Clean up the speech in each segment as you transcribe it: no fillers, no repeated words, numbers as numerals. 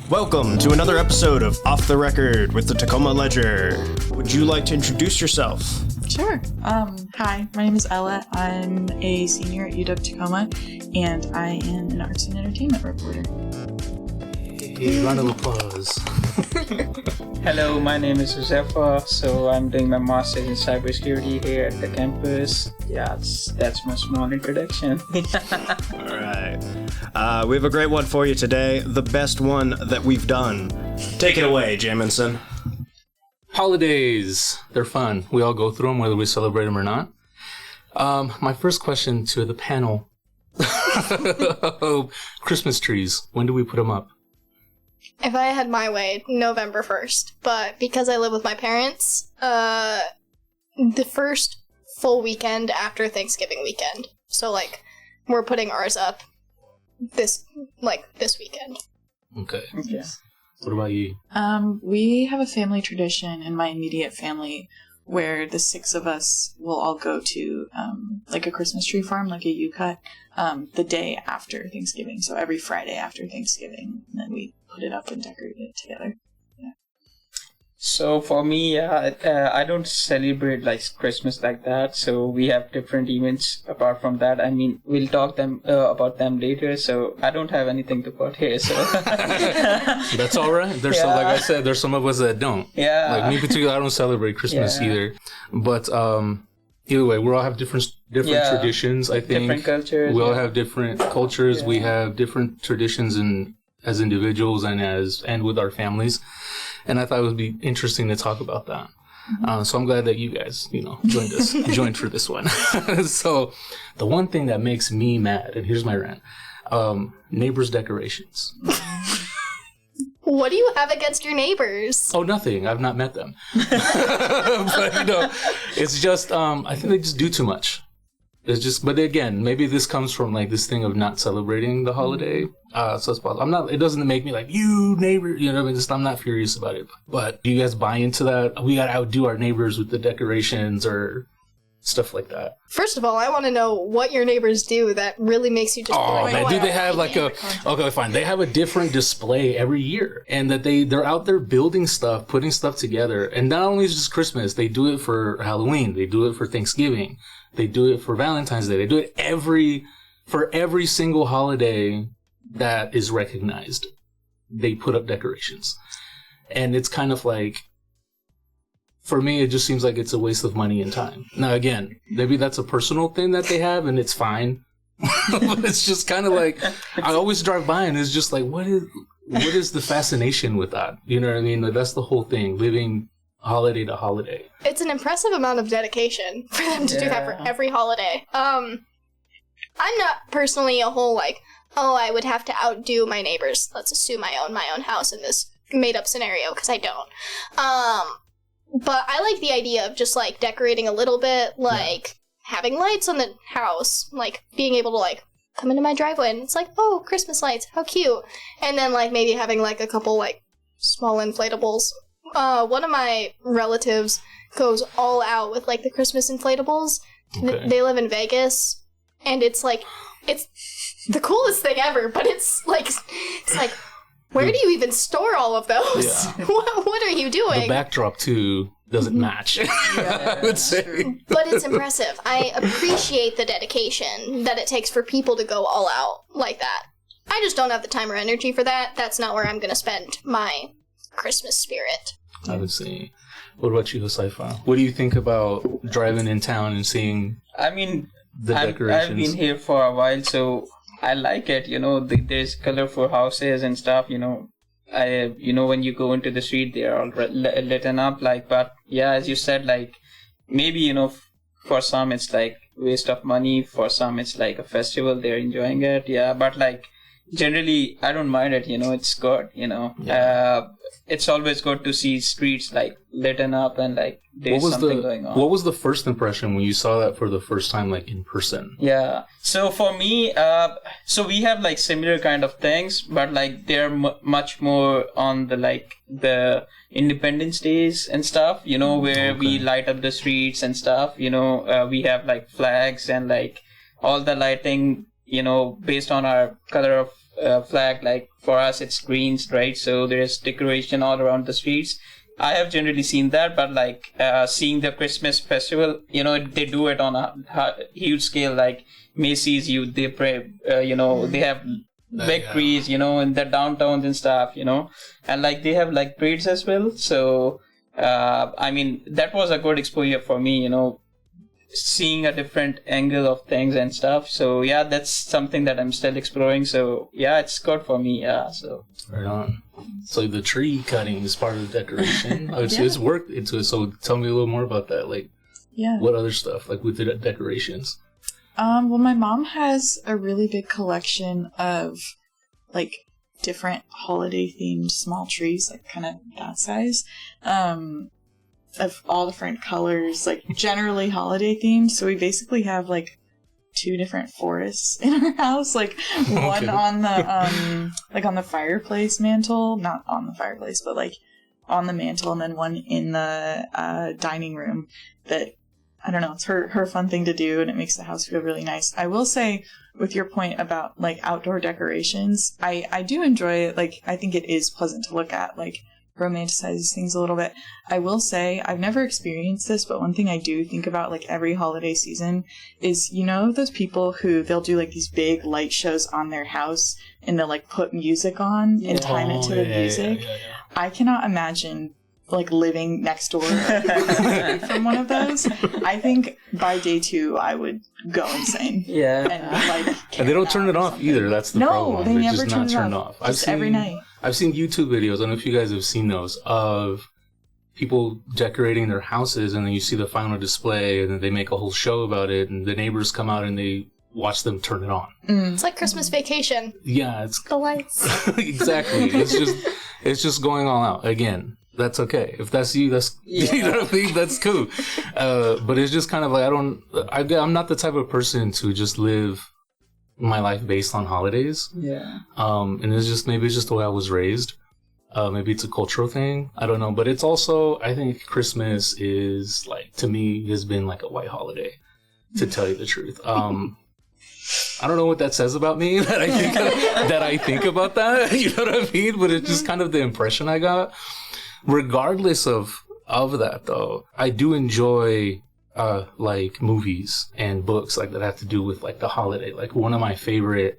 Welcome to another episode of Off the Record with the Tacoma Ledger. Would you like to introduce yourself? Sure. Hi, my name is Ella. I'm a senior at UW-Tacoma, and I am an arts and entertainment reporter. Hey, round of applause. Hello, my name is Huzaifa. So I'm doing my master's in cybersecurity here at the campus. Yeah, that's my small introduction. All right. We have a great one for you today. The best one that we've done. Take it away, Jamenson. Holidays. They're fun. We all go through them, whether we celebrate them or not. My first question to the panel. Christmas trees. When do we put them up? If I had my way, November 1st. But because I live with my parents, the first full weekend after Thanksgiving weekend. So, we're putting ours up this weekend. Okay. Yeah. What about you? We have a family tradition in my immediate family where the six of us will all go to, a Christmas tree farm, like a U-cut, the day after Thanksgiving. So every Friday after Thanksgiving, and then we put it up and decorate it together. Yeah. So for me, I don't celebrate Christmas like that. So we have different events apart from that. I mean, we'll talk about them later. So I don't have anything to put here. So That's all right. There's some, like I said, there's some of us that don't. Yeah. Like me particularly, I don't celebrate Christmas either. But either way, we all have different traditions. I think different cultures. We all have different cultures. Yeah. We have different traditions as individuals and with our families. And I thought it would be interesting to talk about that. So I'm glad that you guys, joined for this one. So the one thing that makes me mad, and here's my rant, neighbors' decorations. What do you have against your neighbors? Oh, nothing. I've not met them. But, it's just, I think they just do too much. It's just, but again, maybe this comes from this thing of not celebrating the holiday. So it's possible. It doesn't make me you neighbor, I'm not furious about it. But do you guys buy into that? We gotta outdo our neighbors with the decorations or stuff like that. First of all, I want to know what your neighbors do that really makes you just do they have okay, fine. They have a different display every year, and that they're out there building stuff, putting stuff together. And not only is it just Christmas, they do it for Halloween, they do it for Thanksgiving, they do it for Valentine's Day, they do it for every single holiday that is recognized. They put up decorations. And it's kind of for me, it just seems like it's a waste of money and time. Now, again, maybe that's a personal thing that they have, and it's fine. But it's just kind of I always drive by, and it's just what is the fascination with that? You know what I mean? That's the whole thing, living holiday to holiday. It's an impressive amount of dedication for them to do that for every holiday. I'm not personally a whole I would have to outdo my neighbors. Let's assume I own my own house in this made-up scenario, because I don't. But I like the idea of just, decorating a little bit, having lights on the house, being able to, come into my driveway, and it's oh, Christmas lights, how cute. And then, maybe having, a couple, small inflatables. One of my relatives goes all out with, the Christmas inflatables. Okay. They live in Vegas, and it's, it's the coolest thing ever, but it's where do you even store all of those? Yeah. What are you doing? The backdrop, too, doesn't match, I would say. True. But it's impressive. I appreciate the dedication that it takes for people to go all out like that. I just don't have the time or energy for that. That's not where I'm going to spend my Christmas spirit. I would say. What about you, Huzaifa? What do you think about driving in town and seeing the decorations? I've been here for a while, so I like it, there's colorful houses and stuff, when you go into the street, they're all lit up, but yeah, as you said, maybe, for some it's waste of money, for some it's a festival, they're enjoying it, yeah, but generally, I don't mind it, it's good, Yeah. It's always good to see streets lit up and there's something going on. What was the first impression when you saw that for the first time, in person? Yeah. So for me, so we have similar kind of things, but they're much more on the Independence Days and stuff, where we light up the streets and stuff, we have flags and all the lighting, based on our color of flag. Like for us, it's greens, right? So there's decoration all around the streets. I have generally seen that, but like seeing the Christmas festival, they do it on a huge scale. Like Macy's, they have big trees, in the downtowns and stuff, and like they have like parades as well. So that was a good exposure for me, seeing a different angle of things and stuff. So yeah, that's something that I'm still exploring. So yeah, it's good for me. Yeah, so right on. So the tree cutting is part of the decoration. It's work into it. So tell me a little more about that. Like, what other stuff like with the decorations? Well, my mom has a really big collection of like different holiday themed small trees, like kind of that size, of all different colors, like generally holiday themed. So we basically have like 2 different forests in our house, like one on the like on the fireplace mantle, not on the fireplace, but like on the mantle, and then one in the dining room. That, I don't know, it's her fun thing to do, and it makes the house feel really nice. I will say, with your point about like outdoor decorations, I do enjoy it. Like, I think it is pleasant to look at, like romanticizes things a little bit. I will say, I've never experienced this, but one thing I do think about like every holiday season is, those people who they'll do like these big light shows on their house, and they'll like put music on and time it to the music. Yeah. I cannot imagine like living next door from one of those. I think by day 2 I would go insane. Yeah. And they don't turn it off either. That's the problem. No, they never just turn not it turned off. off. Every night. I've seen YouTube videos, I don't know if you guys have seen those, of people decorating their houses, and then you see the final display, and then they make a whole show about it, and the neighbors come out and they watch them turn it on. It's like Christmas Vacation. Yeah, it's the lights. Exactly. It's just going all out. Again, that's okay. If that's you, that's you know what I mean? That's cool. But it's just kind of like I'm not the type of person to just live my life based on holidays. Yeah. And maybe it's just the way I was raised. Maybe it's a cultural thing. I don't know. But it's also, I think Christmas is like, to me, has been like a white holiday, to tell you the truth. I don't know what that says about me that I think about that. You know what I mean? But it's just kind of the impression I got. Regardless of that, though, I do enjoy like movies and books like that have to do with like the holiday. Like one of my favorite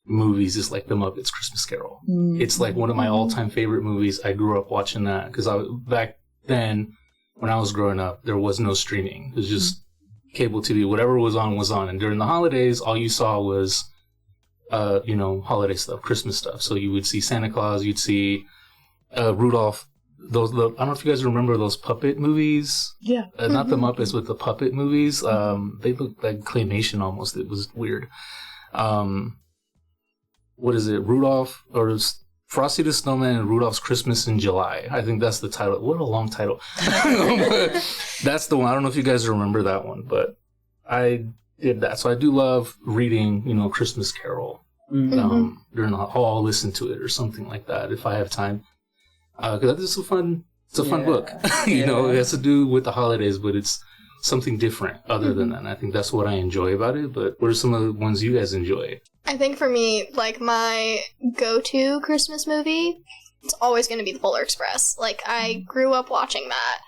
movies is like The Muppets Christmas Carol. It's like one of my all-time favorite movies. I grew up watching that because back then when I was growing up, there was no streaming. It was just cable TV. Whatever was on. And during the holidays, all you saw was holiday stuff, Christmas stuff. So you would see Santa Claus, you'd see Rudolph. I don't know if you guys remember those puppet movies. Yeah. Not the Muppets, but the puppet movies. They looked like claymation almost. It was weird. What is it? Rudolph, or Frosty the Snowman and Rudolph's Christmas in July. I think that's the title. What a long title. That's the one. I don't know if you guys remember that one, but I did that. So I do love reading, Christmas Carol. During I'll listen to it or something like that if I have time. Because it's a fun book. It has to do with the holidays, but it's something different other than that. And I think that's what I enjoy about it. But what are some of the ones you guys enjoy? I think for me, like, my go-to Christmas movie, it's always going to be The Polar Express. Like, I grew up watching that.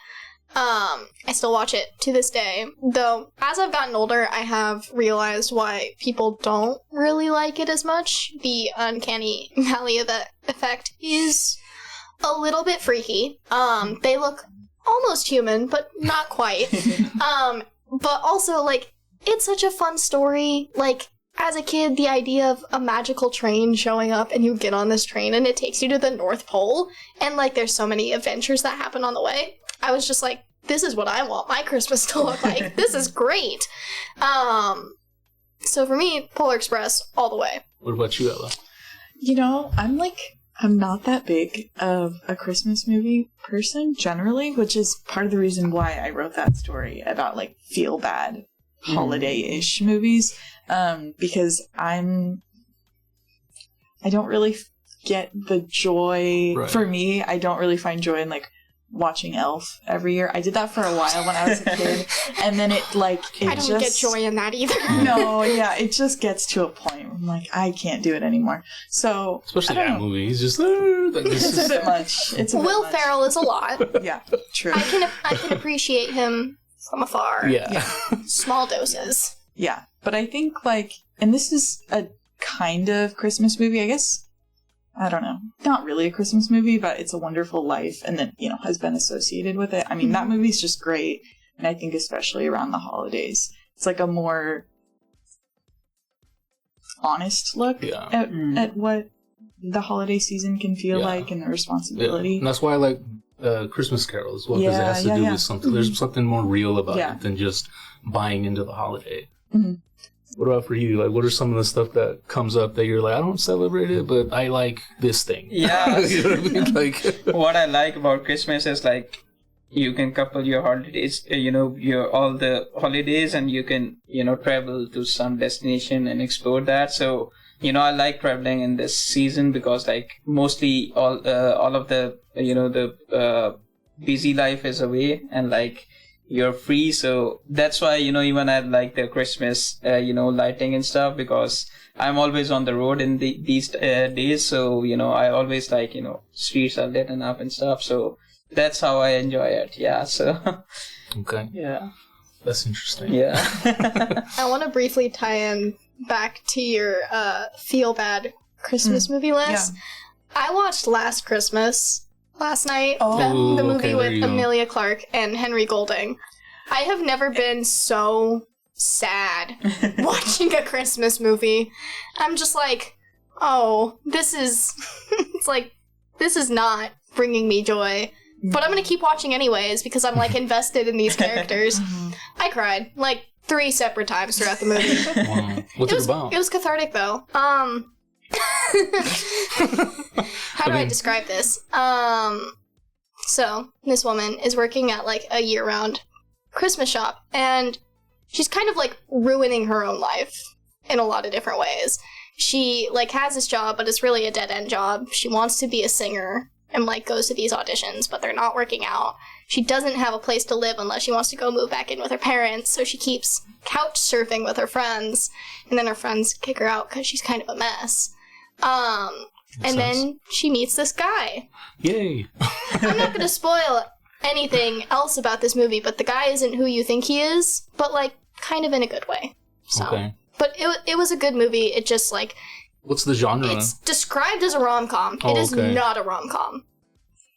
I still watch it to this day. Though, as I've gotten older, I have realized why people don't really like it as much. The uncanny valley effect is a little bit freaky. They look almost human, but not quite. But also, like, it's such a fun story. Like, as a kid, the idea of a magical train showing up and you get on this train and it takes you to the North Pole, and, like, there's so many adventures that happen on the way. I was just like, this is what I want my Christmas to look like. This is great. So for me, Polar Express all the way. What about you, Ella? I'm not that big of a Christmas movie person generally, which is part of the reason why I wrote that story about like feel bad holiday-ish movies. Because I don't really get the joy. Right. For me, I don't really find joy in like watching Elf every year. I did that for a while when I was a kid, and then it I don't get joy in that either. No, yeah, it just gets to a point where I'm like, I can't do it anymore. So especially that movie, he's just it's a bit much. Will Ferrell is a lot. Yeah, true. I can appreciate him from afar. Yeah. Small doses. Yeah, but I think and this is a kind of Christmas movie, I guess. I don't know. Not really a Christmas movie, but It's a Wonderful Life, and then, has been associated with it. I mean, that movie's just great, and I think especially around the holidays, it's like a more honest look at what the holiday season can feel like and the responsibility. Yeah. And that's why I like Christmas Carol as well, because it has to do with something. There's something more real about it than just buying into the holiday. Mm-hmm. What about for you? Like, what are some of the stuff that comes up that you're like, I don't celebrate it, but I like this thing? Yeah. You know what I mean? Like, what I like about Christmas is like, you can couple your holidays, your all the holidays, and you can, travel to some destination and explore that. So, I like traveling in this season because like mostly all of the, the busy life is away and like, you're free, so that's why even I like the Christmas lighting and stuff, because I'm always on the road in these days, so I always like streets are lit up and stuff, so that's how I enjoy it. So okay, yeah, that's interesting. Yeah. I want to briefly tie in back to your feel bad Christmas movie list. I watched Last Christmas last night, the movie with Emilia Clarke and Henry Golding. I have never been so sad watching a Christmas movie. I'm just like, oh, this is this is not bringing me joy. But I'm going to keep watching anyways because I'm like invested in these characters. I cried like 3 separate times throughout the movie. Wow. What's it about? It was cathartic though. How do I describe this? So this woman is working at like a year-round Christmas shop, and she's kind of like ruining her own life in a lot of different ways. She like has this job, but it's really a dead-end job. She wants to be a singer and like goes to these auditions, but they're not working out. She doesn't have a place to live unless she wants to go move back in with her parents, so she keeps couch surfing with her friends, and then her friends kick her out because she's kind of a mess. And then she meets this guy. Yay. I'm not going to spoil anything else about this movie, but the guy isn't who you think he is, but like kind of in a good way. So, okay. But it was a good movie. It just like... What's the genre? It's described as a rom-com. It is not a rom-com.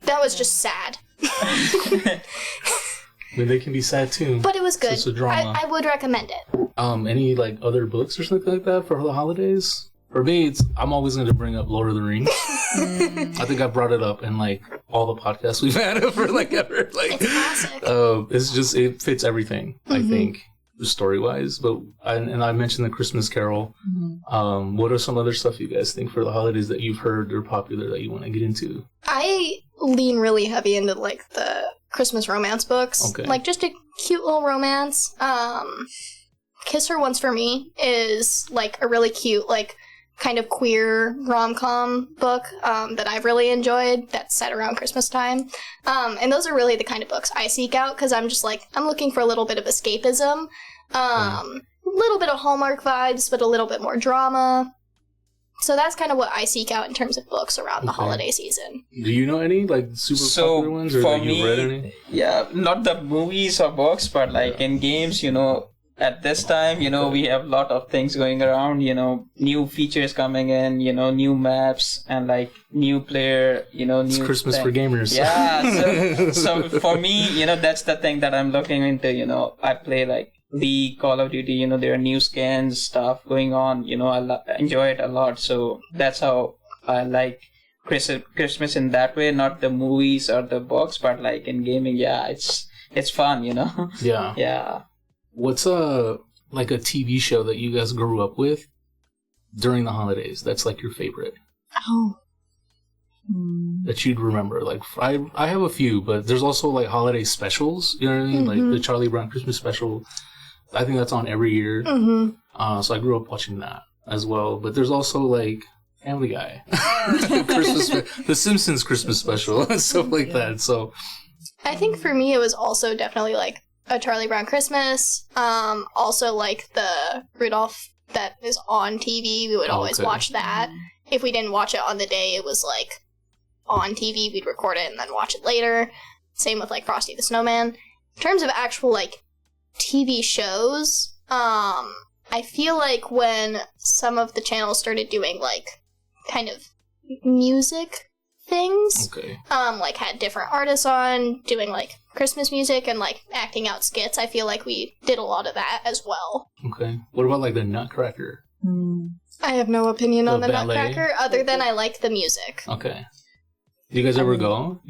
That was just sad. I mean, they can be sad too. But it was good. It's a drama. I would recommend it. Any like other books or something like that for the holidays? For me, I'm always going to bring up Lord of the Rings. I think I brought it up in like all the podcasts we've had for like ever. Like, it's a classic. It's just it fits everything. I think story wise. But I mentioned the Christmas Carol. What are some other stuff you guys think for the holidays that you've heard or popular that you want to get into? I lean really heavy into like the Christmas romance books. Okay. Like just a cute little romance. Kiss Her Once for Me is like a really cute like kind of queer rom-com book that I've really enjoyed that's set around Christmas time. And those are really the kind of books I seek out because I'm just like, I'm looking for a little bit of escapism, a little bit of Hallmark vibes, but a little bit more drama. So that's kind of what I seek out in terms of books around the holiday season. Do you know any like super popular ones or that you've read any? Yeah, not the movies or books, but like in games, at this time, we have a lot of things going around, new features coming in, new maps and like new player, It's new Christmas thing. for gamers. Yeah, so for me, that's the thing that I'm looking into, I play like the Call of Duty, there are new skins, stuff going on, I enjoy it a lot. So that's how I like Christmas in that way, not the movies or the books, but like in gaming, it's fun, Yeah. Yeah. What's like a TV show that you guys grew up with during the holidays that's like your favorite? Oh. That you'd remember. Like I have a few, but there's also like holiday specials, you know what I mean? Like the Charlie Brown Christmas special. I think that's on every year. So I grew up watching that as well. But there's also like Family Guy, The Simpsons Christmas special and stuff like that. So I think for me it was also definitely like a Charlie Brown Christmas. Also like the Rudolph that is on TV. We would always watch that. If we didn't watch it on the day, it was like on TV. We'd record it and then watch it later. Same with like Frosty the Snowman. In terms of actual like TV shows, I feel like when some of the channels started doing like kind of music things, like had different artists on doing like Christmas music and like acting out skits, I feel like we did a lot of that as well. Okay. What about like the Nutcracker? I have no opinion on the ballet? Nutcracker other than I like the music. Okay. Do you guys ever go?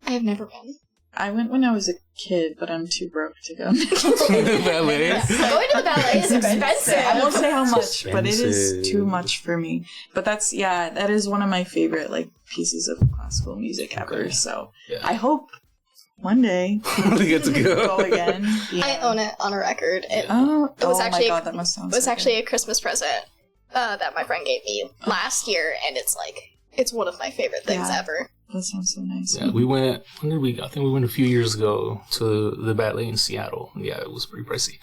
I have never been. I went when I was a kid, but I'm too broke to go. Ballet? Going to the ballet is expensive. I won't say how much, Expensive. but it is too much for me. But that is one of my favorite like pieces of classical music ever. So I hope one day we get to go again. Yeah. I own it on a record. It was actually my God, that must sound it was so actually a Christmas present that my friend gave me last year, and it's one of my favorite things ever. That sounds so nice. Yeah, we went. When did we? I think we went a few years ago to the ballet in Seattle. Yeah, it was pretty pricey.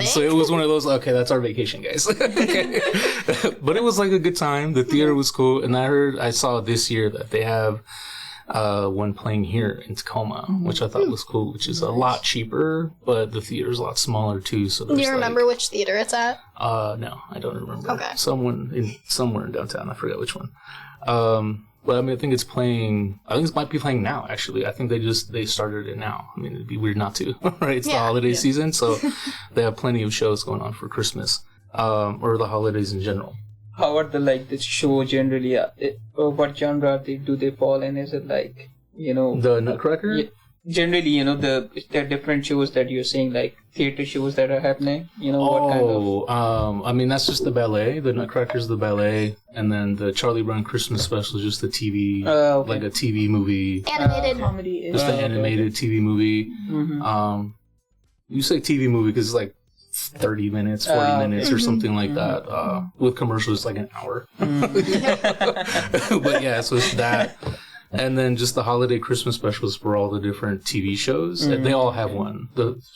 So it was one of those. Okay, that's our vacation, guys. But it was like a good time. The theater was cool, and I saw this year that they have one playing here in Tacoma, which I thought was cool. Which is a lot cheaper, but the theater's a lot smaller too. So do you remember which theater it's at? No, I don't remember. Okay, somewhere in downtown. I forgot which one. But I mean, I think it's playing. I think it might be playing now. Actually, I think they started it now. I mean, it'd be weird not to, right? It's the holiday season, so they have plenty of shows going on for Christmas, or the holidays in general. How are the show generally? What genre do they fall in? Is it like the Nutcracker? Yeah, generally, there are different shows that you're saying, like theater shows that are happening. What kind of? I mean, that's just the ballet. The Nutcracker's the ballet, and then the Charlie Brown Christmas special is just the TV, like a TV movie, animated comedy. Just an animated TV movie. Mm-hmm. You say TV movie because it's like 30 minutes, 40 minutes, or something like that. With commercials, it's like an hour. But yeah, so it's that. And then just the holiday Christmas specials for all the different TV shows. They all have one.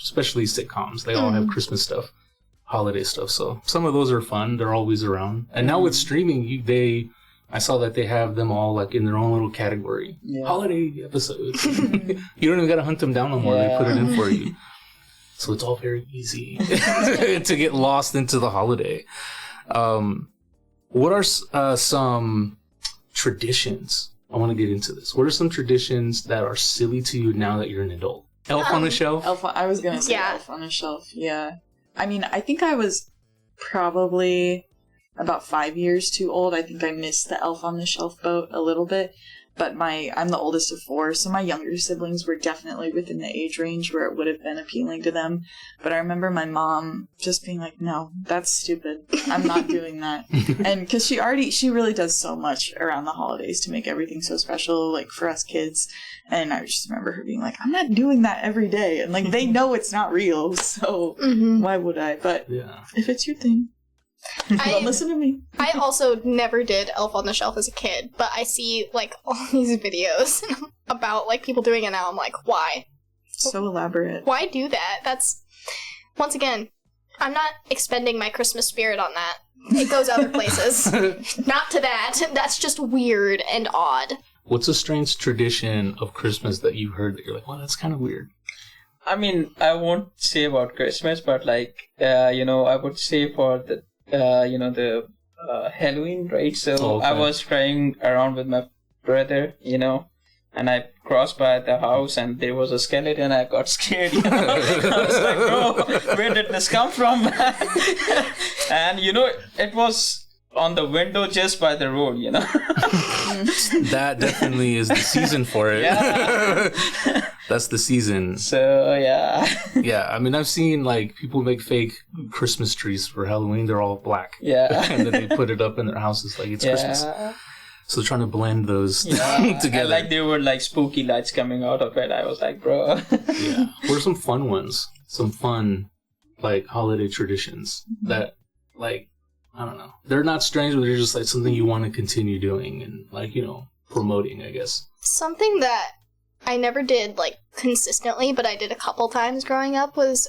Especially sitcoms. They all have Christmas stuff, holiday stuff. So some of those are fun. They're always around. And now with streaming, I saw that they have them all like in their own little category. Yeah. Holiday episodes. You don't even got to hunt them down no more. They put it in for you. So it's all very easy to get lost into the holiday. What are some traditions? I want to get into this. What are some traditions that are silly to you now that you're an adult? Elf on a Shelf? I was going to say Elf on a Shelf, yeah. I mean, I think I was probably about 5 years too old. I think I missed the Elf on the Shelf boat a little bit. But I'm the oldest of 4, so my younger siblings were definitely within the age range where it would have been appealing to them. But I remember my mom just being like, no, that's stupid. I'm not doing that. And because she really does so much around the holidays to make everything so special, like for us kids. And I just remember her being like, I'm not doing that every day. And like, they know it's not real, so why would I? But if it's your thing. Don't listen to me. I also never did Elf on the Shelf as a kid, but I see like all these videos about like people doing it now. I'm like, why? So elaborate. Why do that? That's, once again, I'm not expending my Christmas spirit on that. It goes other places. Not to that. That's just weird and odd. What's a strange tradition of Christmas that you've heard that you're like, well, that's kind of weird? I mean, I won't say about Christmas, but like, I would say for the Halloween, right? So I was trying around with my brother, and I crossed by the house and there was a skeleton. I got scared, I was like, bro, where did this come from? And it was on the window just by the road, That definitely is the season for it. Yeah. That's the season. So, yeah. Yeah, I mean, I've seen, like, people make fake Christmas trees for Halloween. They're all black. Yeah. And then they put it up in their houses like it's Christmas. So they're trying to blend those together. And, like, there were, like, spooky lights coming out of it. I was like, bro. Yeah. What are some fun ones? Some fun, like, holiday traditions that, like, I don't know. They're not strange, but they're just, like, something you want to continue doing and, like, promoting, I guess. Something that I never did, like, consistently, but I did a couple times growing up, was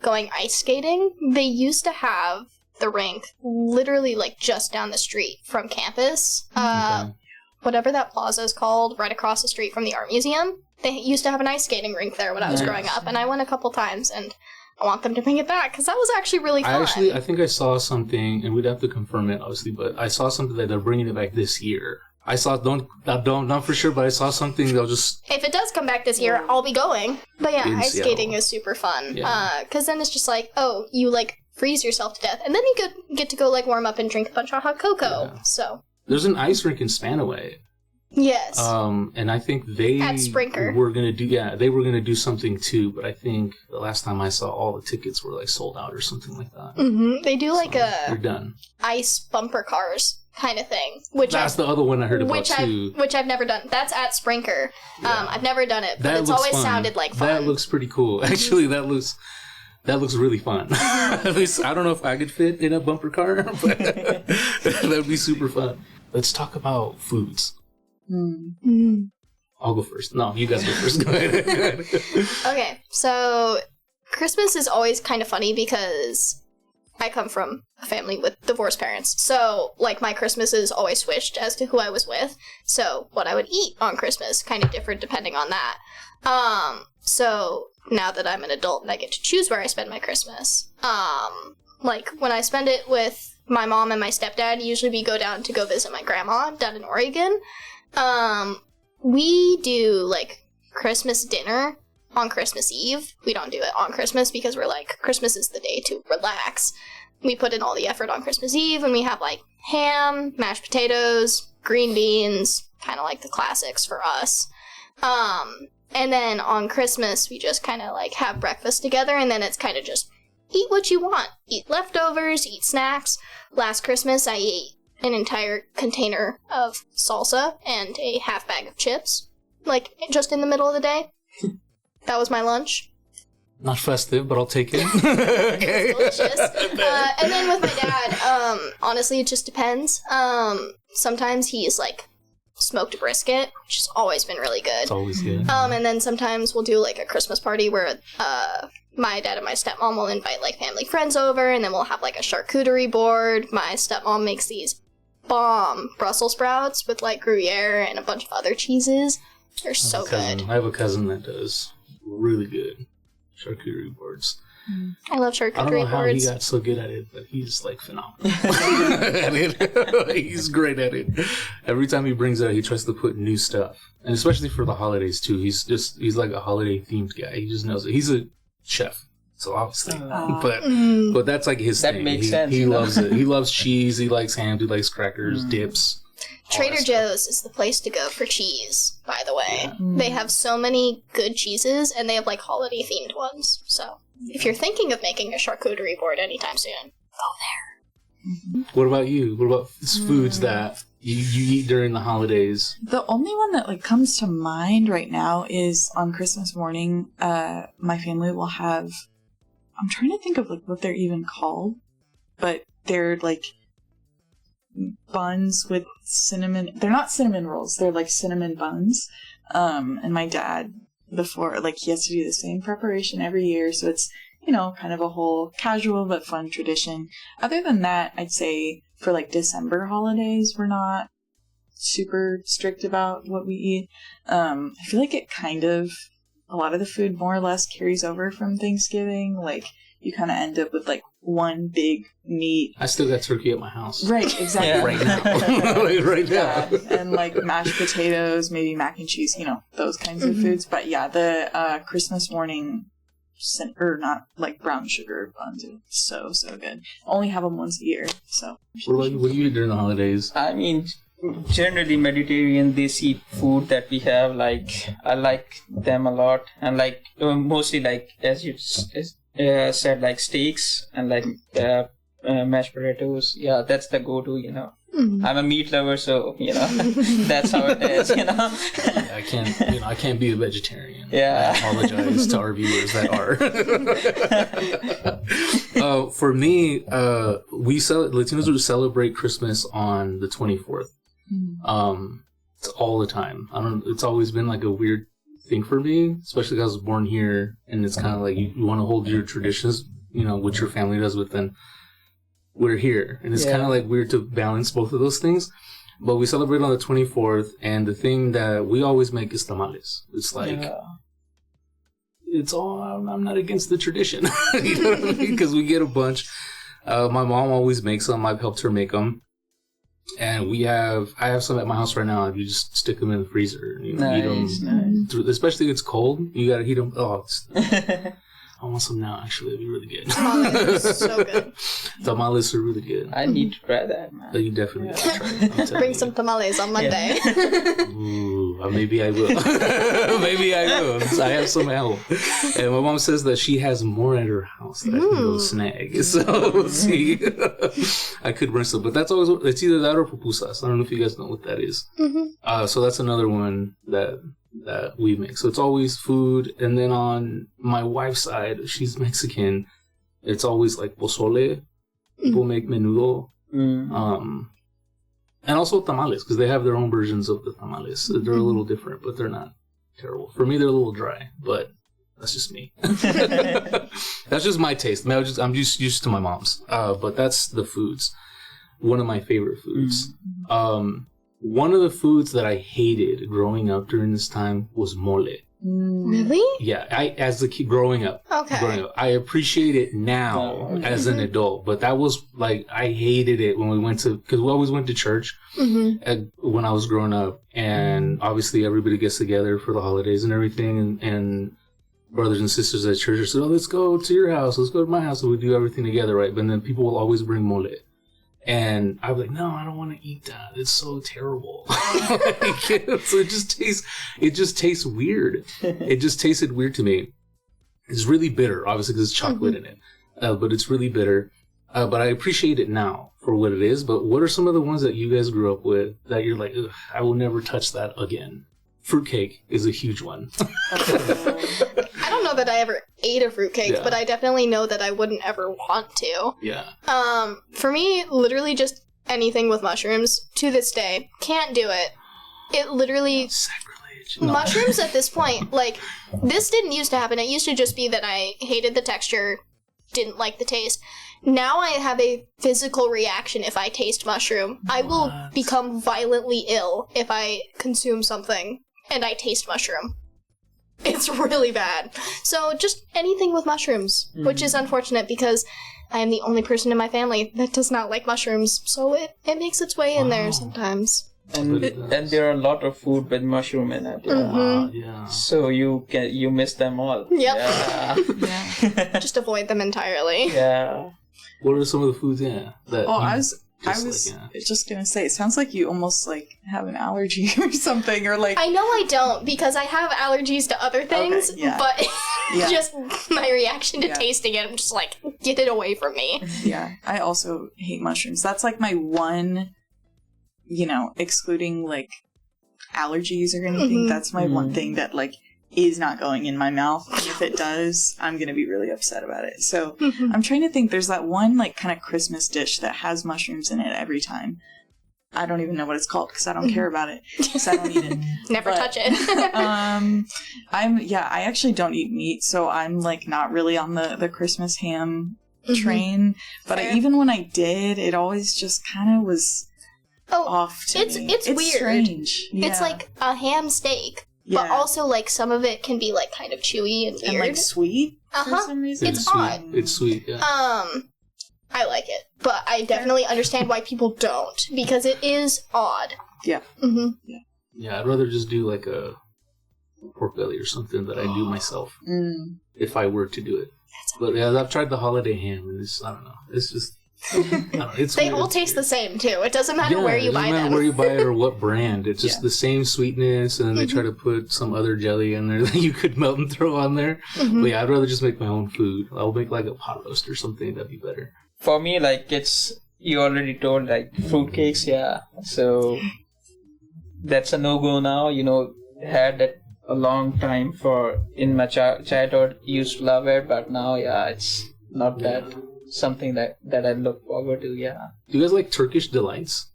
going ice skating. They used to have the rink literally, like, just down the street from campus. Whatever that plaza is called, right across the street from the art museum. They used to have an ice skating rink there when I was growing up, and I went a couple times, and I want them to bring it back, because that was actually really fun. I think I saw something, and we'd have to confirm it, obviously, but I saw something that they're bringing it back this year. I saw, not for sure, but I saw something that'll just... If it does come back this year, I'll be going. But yeah, ice skating is super fun. Because then it's just like, oh, you, like, freeze yourself to death, and then you get to go, like, warm up and drink a bunch of hot cocoa, so... There's an ice rink in Spanaway. Yes. And I think they at Sprinker were gonna do something too, but I think the last time I saw, all the tickets were like sold out or something like that. Mm-hmm. They do like they're done. Ice bumper cars kind of thing. That's the other one I heard about too. Which I've never done. That's at Sprinker. I've never done it, but it's always sounded like fun. That looks pretty cool. Actually, that looks really fun. At least I don't know if I could fit in a bumper car, but that would be super fun. Let's talk about foods. I'll go first. No, you guys go first. Go ahead. Okay, so Christmas is always kind of funny because I come from a family with divorced parents. So, like, my Christmas is always switched as to who I was with. So, what I would eat on Christmas kind of different depending on that. So, now that I'm an adult and I get to choose where I spend my Christmas, like, when I spend it with my mom and my stepdad, usually we go down to go visit my grandma down in Oregon. We do, like, Christmas dinner on Christmas Eve. We don't do it on Christmas because we're like, Christmas is the day to relax. We put in all the effort on Christmas Eve, and we have, like, ham, mashed potatoes, green beans, kind of like the classics for us. And then on Christmas, we just kind of, like, have breakfast together, and then it's kind of just eat what you want. Eat leftovers, eat snacks. Last Christmas, I ate an entire container of salsa and a half bag of chips, like, just in the middle of the day. That was my lunch. Not festive, but I'll take it. Okay. It's delicious. And then with my dad, honestly, it just depends. Sometimes he's, like, smoked brisket, which has always been really good. It's always good. And then sometimes we'll do, like, a Christmas party where, my dad and my stepmom will invite, like, family friends over, and then we'll have, like, a charcuterie board. My stepmom makes these bomb Brussels sprouts with, like, Gruyere and a bunch of other cheeses. They're so good. I have a cousin that does really good charcuterie boards. I love charcuterie boards. I don't know how he got so good at it, but he's, like, phenomenal. He's great at it. Every time he brings it out, he tries to put new stuff. And especially for the holidays, too. He's like a holiday-themed guy. He just knows it. He's a chef. So obviously, but that's like his thing. That makes sense. He loves it. He loves cheese. He likes ham. He likes crackers, dips. Trader Joe's is the place to go for cheese, by the way. They have so many good cheeses, and they have, like, holiday-themed ones. So, if you're thinking of making a charcuterie board anytime soon, go there. What about you? What about foods that you eat during the holidays? The only one that, like, comes to mind right now is on Christmas morning, my family will have... I'm trying to think of, like, what they're even called, but they're, like, buns with cinnamon. They're not cinnamon rolls. They're, like, cinnamon buns. And my dad, before, like, he has to do the same preparation every year, so it's, you know, kind of a whole casual but fun tradition. Other than that, I'd say for, like, December holidays, we're not super strict about what we eat. I feel like it kind of... A lot of the food more or less carries over from Thanksgiving. Like, you kind of end up with, like, one big meat. I still got turkey at my house. Right, exactly. Yeah. Right now. Right now. Yeah, and, like, mashed potatoes, maybe mac and cheese, you know, those kinds of foods. But, yeah, the Christmas morning, brown sugar buns are so, so good. Only have them once a year, so. What do you eat during the holidays? I mean, generally Mediterranean desi food that we have, like, I like them a lot, and, like, mostly, like, as you said, like, steaks and, like, mashed potatoes. Yeah, that's the go-to, you know. I'm a meat lover, so, you know, that's how it is, you know. Yeah, I can't be a vegetarian. Yeah. I apologize to our viewers that are. For me, Latinos would celebrate Christmas on the 24th. It's all the time. It's always been, like, a weird thing for me, especially because I was born here, and it's kind of like you want to hold your traditions, which your family does, but then we're here, and it's kind of like weird to balance both of those things. But we celebrate on the 24th, and the thing that we always make is tamales. It's like, it's all, I'm not against the tradition, you know what I mean? Because we get a bunch. My mom always makes them. I've helped her make them. And I have some at my house right now. You just stick them in the freezer and eat them. Especially if it's cold, you gotta heat them. Oh, I want some now, actually. It'd be really good. Tamales are so good. Tamales are really good. I need to try that, man. You definitely gotta try it. Bring some tamales on Monday. Ooh, maybe I will. Maybe I will. So I have some at home. And my mom says that she has more at her house that I can go snag. So we'll see. I could bring some. But that's always, it's either that or pupusas. I don't know if you guys know what that is. So that's another one that we make. So it's always food. And then on my wife's side, she's Mexican. It's always like pozole. People make menudo. And also tamales, because they have their own versions of the tamales. They're a little different, but they're not terrible. For me, they're a little dry, but that's just me. That's just my taste. I'm just used to my mom's. But that's the foods. One of my favorite foods. One of the foods that I hated growing up during this time was mole. Really? Yeah, as a kid growing up. I appreciate it now as an adult, but that was like, I hated it when because we always went to church when I was growing up, and obviously everybody gets together for the holidays and everything, and brothers and sisters at church said, oh, let's go to your house, let's go to my house, and we do everything together, right? But then people will always bring mole. And I was like, no, I don't want to eat that. It's so terrible. So it just tastes weird. It just tasted weird to me. It's really bitter, obviously, because it's chocolate in it. But it's really bitter. But I appreciate it now for what it is. But what are some of the ones that you guys grew up with that you're like, I will never touch that again? Fruitcake is a huge one. I don't know that I ever ate a fruitcake, but I definitely know that I wouldn't ever want to. Yeah. For me, literally just anything with mushrooms, to this day, can't do it. It literally... Sacrilege. No. Mushrooms at this point, like, this didn't used to happen. It used to just be that I hated the texture, didn't like the taste. Now I have a physical reaction if I taste mushroom. I will become violently ill if I consume something and I taste mushroom. It's really bad. So just anything with mushrooms, which is unfortunate because I am the only person in my family that does not like mushrooms. So it makes its way in there sometimes. And there are a lot of food with mushroom in it. Yeah. So you miss them all. Yep. Yeah. Just avoid them entirely. Yeah. What are some of the foods? Yeah. I was just gonna say, it sounds like you almost like have an allergy or something, or like. I know I don't because I have allergies to other things, but just my reaction to tasting it, I'm just like, get it away from me. Yeah, I also hate mushrooms. That's like my one, excluding like allergies or anything. That's my one thing that like is not going in my mouth. And if it does, I'm gonna be really upset about it. So I'm trying to think. There's that one like kind of Christmas dish that has mushrooms in it every time. I don't even know what it's called because I don't care about it. Because I don't eat it. Never touch it. I actually don't eat meat, so I'm like not really on the Christmas ham train. But even when I did, it always just kind of was off to me. It's weird. Strange. Yeah. It's like a ham steak. Yeah. But also, like, some of it can be, like, kind of chewy and weird. And, like, sweet for some reason. It's odd. It's sweet, yeah. I like it. But I definitely understand why people don't. Because it is odd. Yeah. Yeah, I'd rather just do, like, a pork belly or something that I do myself. If I were to do it. But, yeah, I've tried the holiday ham, and I don't know. It's just... They all taste the same too. It doesn't matter where you buy them. It doesn't matter where you buy it or what brand. It's just the same sweetness, and then they try to put some other jelly in there that you could melt and throw on there. But yeah, I'd rather just make my own food. I'll make like a pot roast or something. That'd be better. For me, like you already told, like fruitcakes. Yeah, so that's a no-go now. Had that a long time in my childhood. Used to love it, but now it's not that. Something that I look forward to, yeah. Do you guys like Turkish delights?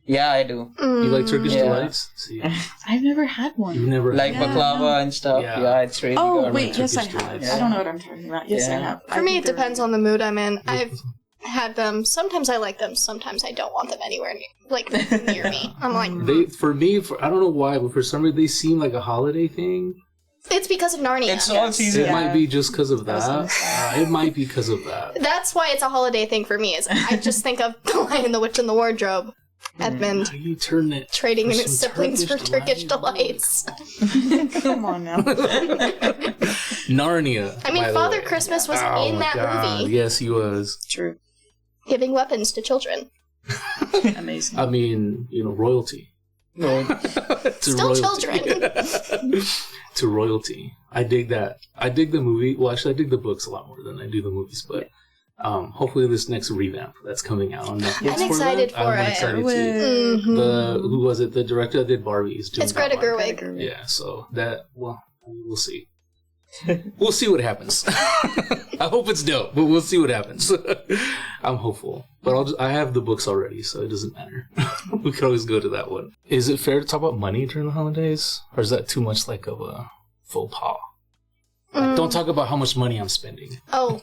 Yeah, I do. You like Turkish Yeah. delights? See, I've never had one. you've never Like Yeah, baklava no. and stuff. Yeah. Yeah, it's really Oh good. wait, yes I Turkish have. delights. I don't know what I'm talking about. Yes, I Yeah. have. For me, it depends on the mood I'm in. I've had them. Sometimes I like them. Sometimes I don't want them anywhere near me. I'm like, I don't know why, but for some reason they seem like a holiday thing. it's because of Narnia. It's all season. It might be just because of I was gonna that. It might be because of that. That's why it's a holiday thing for me. Is I just think of The Lion, the Witch, and the Wardrobe. Edmund How you turn it? trading in for his some siblings for Turkish delights. Come on now. Narnia. I mean, by the Father way. Christmas was Oh in my that God. movie, Yes, he was. True. giving weapons to children. Amazing. I mean, royalty. No. To Still royalty. children. To royalty. I dig that. I dig the movie. Well, actually, I dig the books a lot more than I do the movies. But hopefully, this next revamp that's coming out on Netflix. I'm excited for I'm it. excited too. Mhm. Who was it? The director that did Barbie is doing It's Greta that one. Gerwig. Yeah. So that we'll see. We'll see what happens. I hope it's dope, but we'll see what happens. I'm hopeful, but I have the books already, so it doesn't matter. We could always go to that one. Is it fair to talk about money during the holidays, or is that too much like of a faux pas? Like, don't talk about how much money I'm spending. Oh,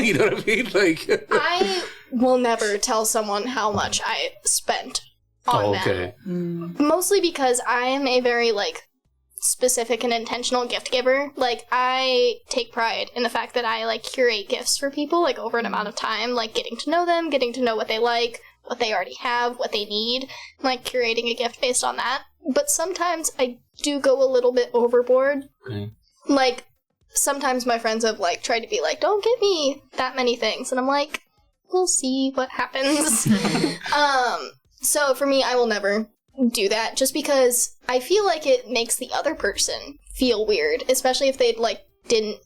You know what I mean? Like, I will never tell someone how much I spent on them. okay. Mostly because I am a very, specific and intentional gift giver. I take pride in the fact that I, curate gifts for people, over an amount of time, getting to know them, getting to know what they like, what they already have, what they need, curating a gift based on that. But sometimes I do go a little bit overboard. Okay. Sometimes my friends have, tried to be don't get me that many things. And I'm like, we'll see what happens. So for me, I will never do that just because I feel like it makes the other person feel weird, especially if they didn't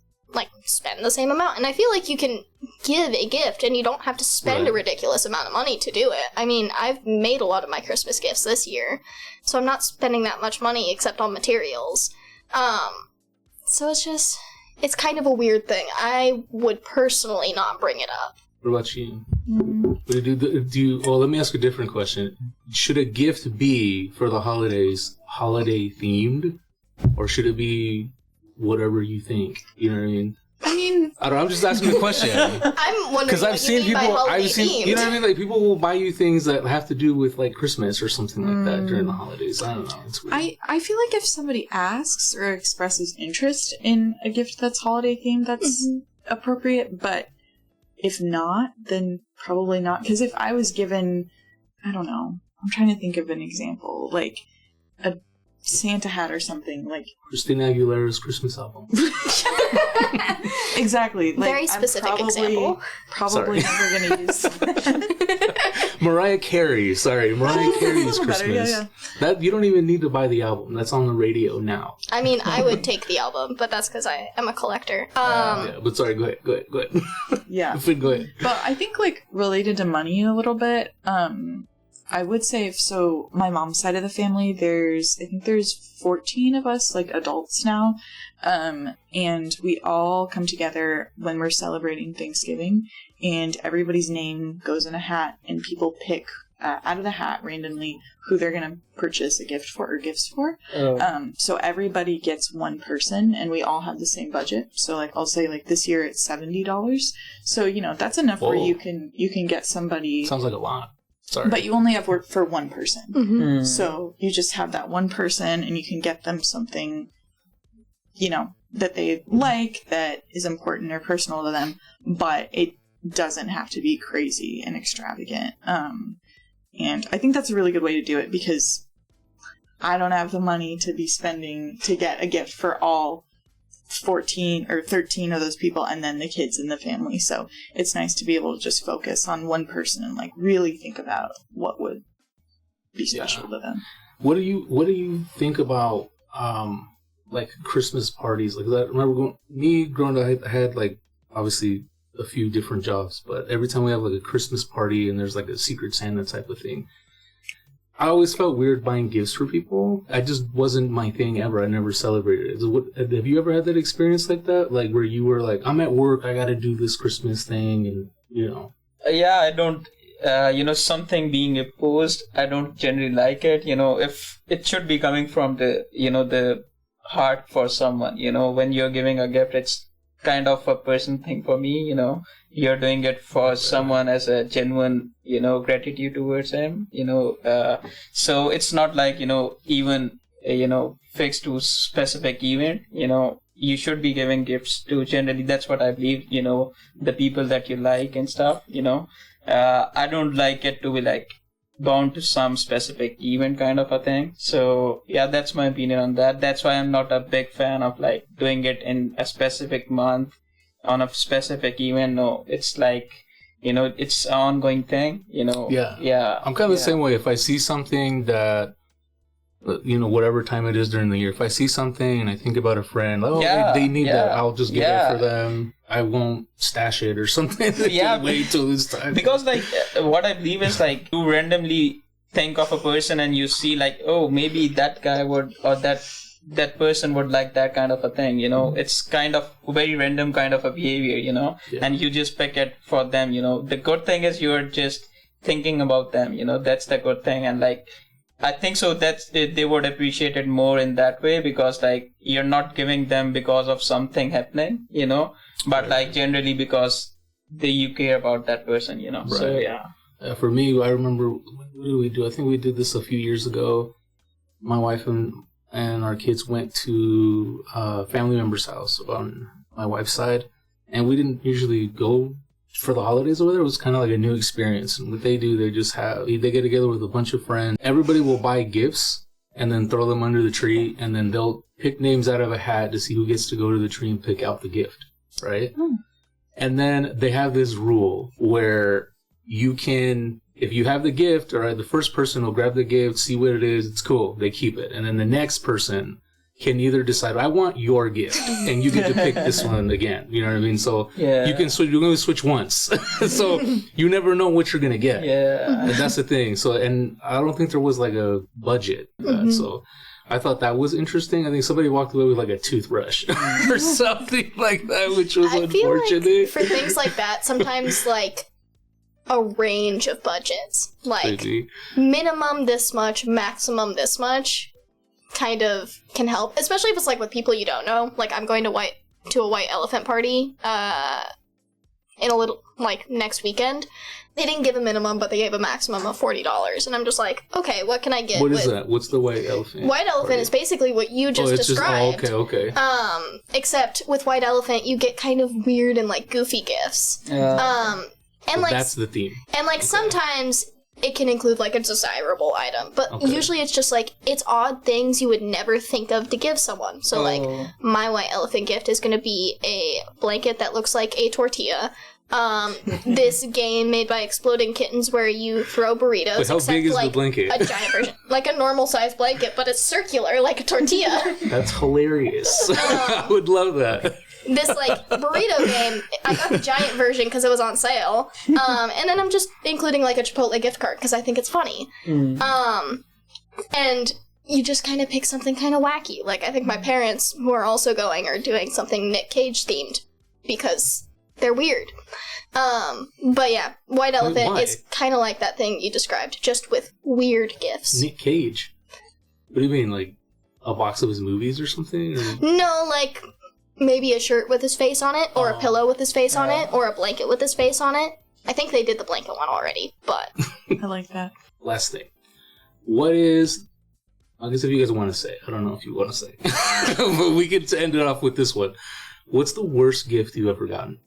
spend the same amount. And I feel like you can give a gift and you don't have to spend a ridiculous amount of money to do it. I mean, I've made a lot of my Christmas gifts this year, so I'm not spending that much money except on materials. So it's kind of a weird thing. I would personally not bring it up. What about you? Well, let me ask a different question. Should a gift be for the holidays holiday themed, or should it be whatever you think? You know what I mean? I'm just asking the question. I'm wondering Because what you mean by holiday themed. you know what I mean? People will buy you things that have to do with Christmas or something like that during the holidays. I don't know. It's weird. I feel like if somebody asks or expresses interest in a gift that's holiday themed, that's appropriate. But if not, then probably not. Because if I was given, I don't know, I'm trying to think of an example, like a Santa hat or something, Christina Aguilera's Christmas album. Exactly. Very specific example. Probably never going to use Mariah Carey's Christmas. Better, yeah. That you don't even need to buy the album. That's on the radio now. I mean, I would take the album, but that's because I am a collector. Yeah, but sorry, go ahead. Yeah. Go ahead. But I think, related to money a little bit, I would say, so my mom's side of the family, I think there's 14 of us, adults now, and we all come together when we're celebrating Thanksgiving, and everybody's name goes in a hat, and people pick out of the hat randomly who they're going to purchase a gift for or gifts for. So everybody gets one person, and we all have the same budget. So, I'll say, this year it's $70. So, that's enough where you can get somebody... Sounds like a lot. Sorry. But you only have work for one person. Mm-hmm. So you just have that one person and you can get them something, that they like, that is important or personal to them, but it doesn't have to be crazy and extravagant. And I think that's a really good way to do it because I don't have the money to be spending to get a gift for all 14 or 13 of those people and then the kids in the family. So it's nice to be able to just focus on one person and really think about what would be special to them. What do you think about Christmas parties? I remember growing up, I had obviously a few different jobs, but every time we have a Christmas party and there's a Secret Santa type of thing, I always felt weird buying gifts for people. I just wasn't my thing ever. I never celebrated it. Have you ever had that experience like that? Where you were I'm at work, I gotta do this Christmas thing, and Yeah, I don't. something being imposed, I don't generally like it. If it should be coming from the heart for someone, when you're giving a gift, it's kind of a person thing for me, you're doing it for someone as a genuine, gratitude towards him, so it's not like, even, fixed to specific event, you should be giving gifts to generally, that's what I believe, the people that you like and stuff, I don't like it to be like bound to some specific event kind of a thing. So yeah, that's my opinion on that. That's why I'm not a big fan of like doing it in a specific month on a specific event. No, it's like, it's an ongoing thing, Yeah. I'm kind of the same way. If I see something that, whatever time it is during the year, if I see something and I think about a friend, they need that, I'll just get it for them. I won't stash it or something. Wait till this time. Because like what I believe is like you randomly think of a person and you see like, oh, maybe that guy would, or that person would like that kind of a thing, it's kind of very random kind of a behavior, and you just pick it for them, the good thing is you're just thinking about them, that's the good thing. And like I think so that's they would appreciate it more in that way, because like you're not giving them because of something happening, but like generally because you care about that person, Right. So yeah. For me, I remember, what did we do? I think we did this a few years ago. My wife and our kids went to a family member's house on my wife's side, and we didn't usually go for the holidays over there. It was kind of like a new experience. And what they do, they get together with a bunch of friends. Everybody will buy gifts and then throw them under the tree, and then they'll pick names out of a hat to see who gets to go to the tree and pick out the gift, right? And then they have this rule where you can, if you have the gift, all right, the first person will grab the gift, see what it is, it's cool, they keep it. And then the next person can either decide, I want your gift, and you get to pick this one again. You know what I mean? So you can switch, you're going to switch once. So you never know what you're going to get. Yeah. And that's the thing. So, and I don't think there was like a budget. So I thought that was interesting. I think somebody walked away with like a toothbrush or something like that, which was unfortunate. Feel like for things like that, sometimes like a range of budgets, like minimum this much, maximum this much, kind of can help, especially if it's like with people you don't know. Like I'm going to a white elephant party in a little like next weekend. They didn't give a minimum, but they gave a maximum of $40, and I'm just like, okay, what can I get? What is that? What's the white elephant? White elephant is basically what you just described. Okay. Except with white elephant, you get kind of weird and like goofy gifts. And like that's the theme. And like sometimes it can include like a desirable item, but usually it's just like it's odd things you would never think of to give someone. So like my white elephant gift is going to be a blanket that looks like a tortilla. This game made by Exploding Kittens where you throw burritos. Wait, how big is the blanket? A giant version, like a normal size blanket, but it's circular like a tortilla. That's hilarious. I would love that. This like burrito game, I got the giant version because it was on sale, and then I'm just including like a Chipotle gift card because I think it's funny. And you just kind of pick something kind of wacky. Like I think my parents, who are also going, are doing something Nick Cage themed because they're weird. But yeah, White Elephant is kind of like that thing you described, just with weird gifts. Nick Cage? What do you mean, like a box of his movies or something? Or? No, like maybe a shirt with his face on it, or a pillow with his face on it, or a blanket with his face on it. I think they did the blanket one already, but... I like that. Last thing. What is... I guess if you guys want to say. I don't know if you want to say. But we could end it off with this one. What's the worst gift you've ever gotten?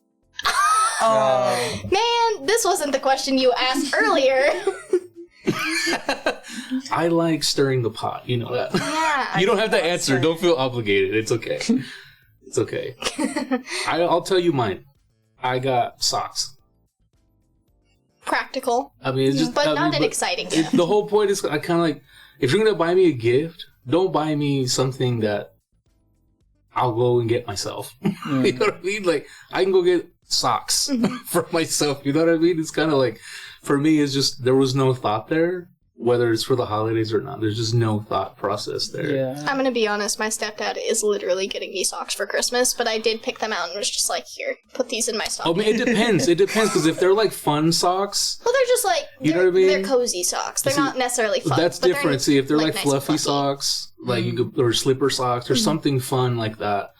Man, this wasn't the question you asked earlier. I like stirring the pot. You know that. Yeah. You don't have to answer. Don't feel obligated. It's okay. It's okay. I'll tell you mine. I got socks. Practical. I mean, it's just... But not an exciting gift. The whole point is, I kind of like... If you're going to buy me a gift, don't buy me something that I'll go and get myself. You know what I mean? Like, I can go get socks for myself. You know what I mean? It's kind of like... For me, it's just... There was no thought there. whether it's for the holidays or not. There's just no thought process there. Yeah. I'm gonna be honest, my stepdad is literally getting me socks for Christmas, but I did pick them out and was just like, here, put these in my I stocking. mean, it depends. It depends, because if they're like fun socks, Well, they're just like, You know what I mean? They're cozy socks. They're See, not necessarily fun. that's but they're, different. See, if they're like nice fluffy and socks, like you could, or slipper socks, or something fun like that.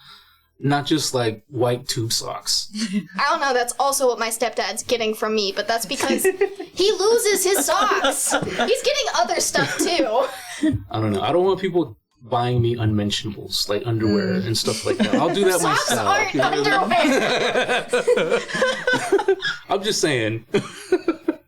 Not just like white tube socks. I don't know, that's also what my stepdad's getting from me, but that's because he loses his socks. He's getting other stuff too. I don't know. I don't want people buying me unmentionables like underwear and stuff like that. I'll do that Socks myself. aren't You know what I mean? underwear. I'm just saying.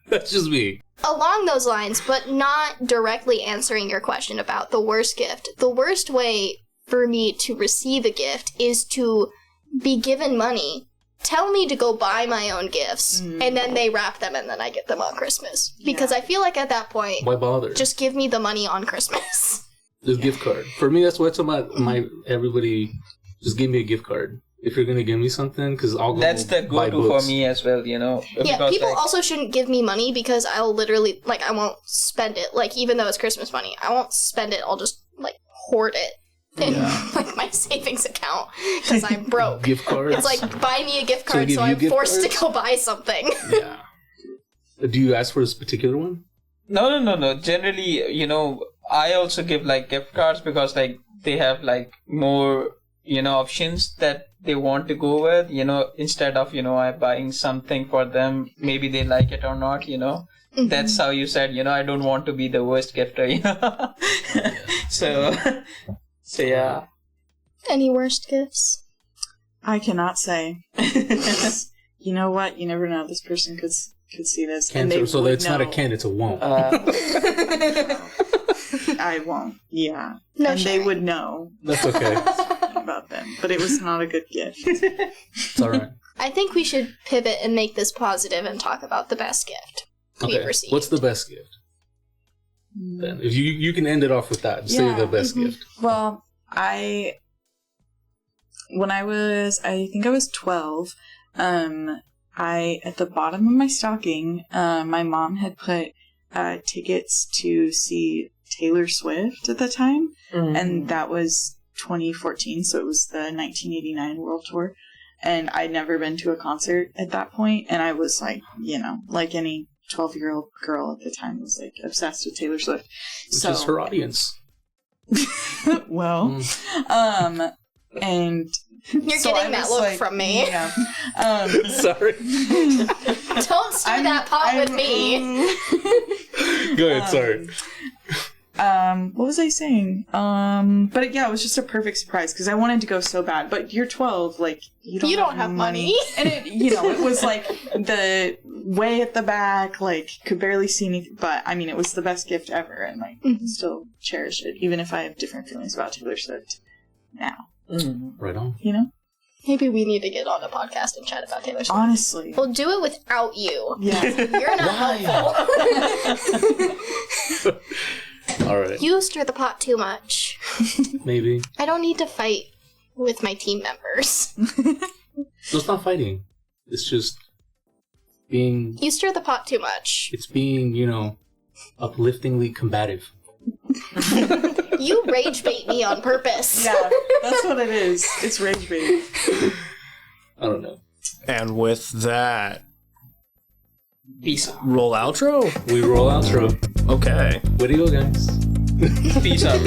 That's just me. Along those lines, but not directly answering your question about the worst gift. The worst way for me to receive a gift is to be given money, tell me to go buy my own gifts, and then they wrap them and then I get them on Christmas. Because I feel like at that point, Why bother? just give me the money on Christmas. The gift card. For me, that's what's my everybody. Just give me a gift card if you're gonna give me something, because I'll go. That's the buy go-to books. for me as well, you know. Yeah, because, people like, also shouldn't give me money because I'll literally, like, I won't spend it. Like, even though it's Christmas money, I won't spend it. I'll just, like, hoard it in, like, my savings account because I'm broke. Gift cards. It's like, buy me a gift So they card give so you I'm gift forced cards? to go buy something. Yeah. Do you ask for this particular one? No. Generally, you know, I also give like gift cards because like they have like more, you know, options that they want to go with, you know, instead of, you know, I buying something for them, maybe they like it or not, you know. That's how you said, you know, I don't want to be the worst gifter, you know. so yeah. Any worst gifts? I cannot say. You know what? You never know. This person could see this. Can't, and they so would it's not a know. can, it's a won't. I won't. Yeah. No and sharing. they would know That's okay. about them. But it was not a good gift. It's alright. I think we should pivot and make this positive and talk about the best gift we've Okay. received. What's the best gift? Then if you can end it off with that. Say Yeah. the best gift. Well, I think I was 12, I, at the bottom of my stocking, my mom had put tickets to see Taylor Swift at the time, and that was 2014, so it was the 1989 World Tour, and I'd never been to a concert at that point, and I was like, you know, like any 12-year-old girl at the time, was like obsessed with Taylor Swift. Which is her audience. Well, and You're so getting I that was look like, from me. Yeah. Sorry. Don't stir that pot with me. Go ahead, sorry. What was I saying? But yeah, it was just a perfect surprise because I wanted to go so bad. But you're 12, like you don't have money. and it, you know, it was like the way at the back, like could barely see anything. But I mean, it was the best gift ever, and like still cherish it, even if I have different feelings about Taylor Swift now. Right on. You know, Maybe we need to get on a podcast and chat about Taylor Swift. honestly. We'll do it without you. Yeah. You're not helpful. Alright. You stir the pot too much. Maybe. I don't need to fight with my team members. So it's not fighting. It's just being, You stir the pot too much. it's being, you know, upliftingly combative. You rage bait me on purpose. Yeah, that's what it is. It's rage bait. I don't know. And with that, Peace out. roll outro? We roll outro. Okay. Way to go, guys. Peace out.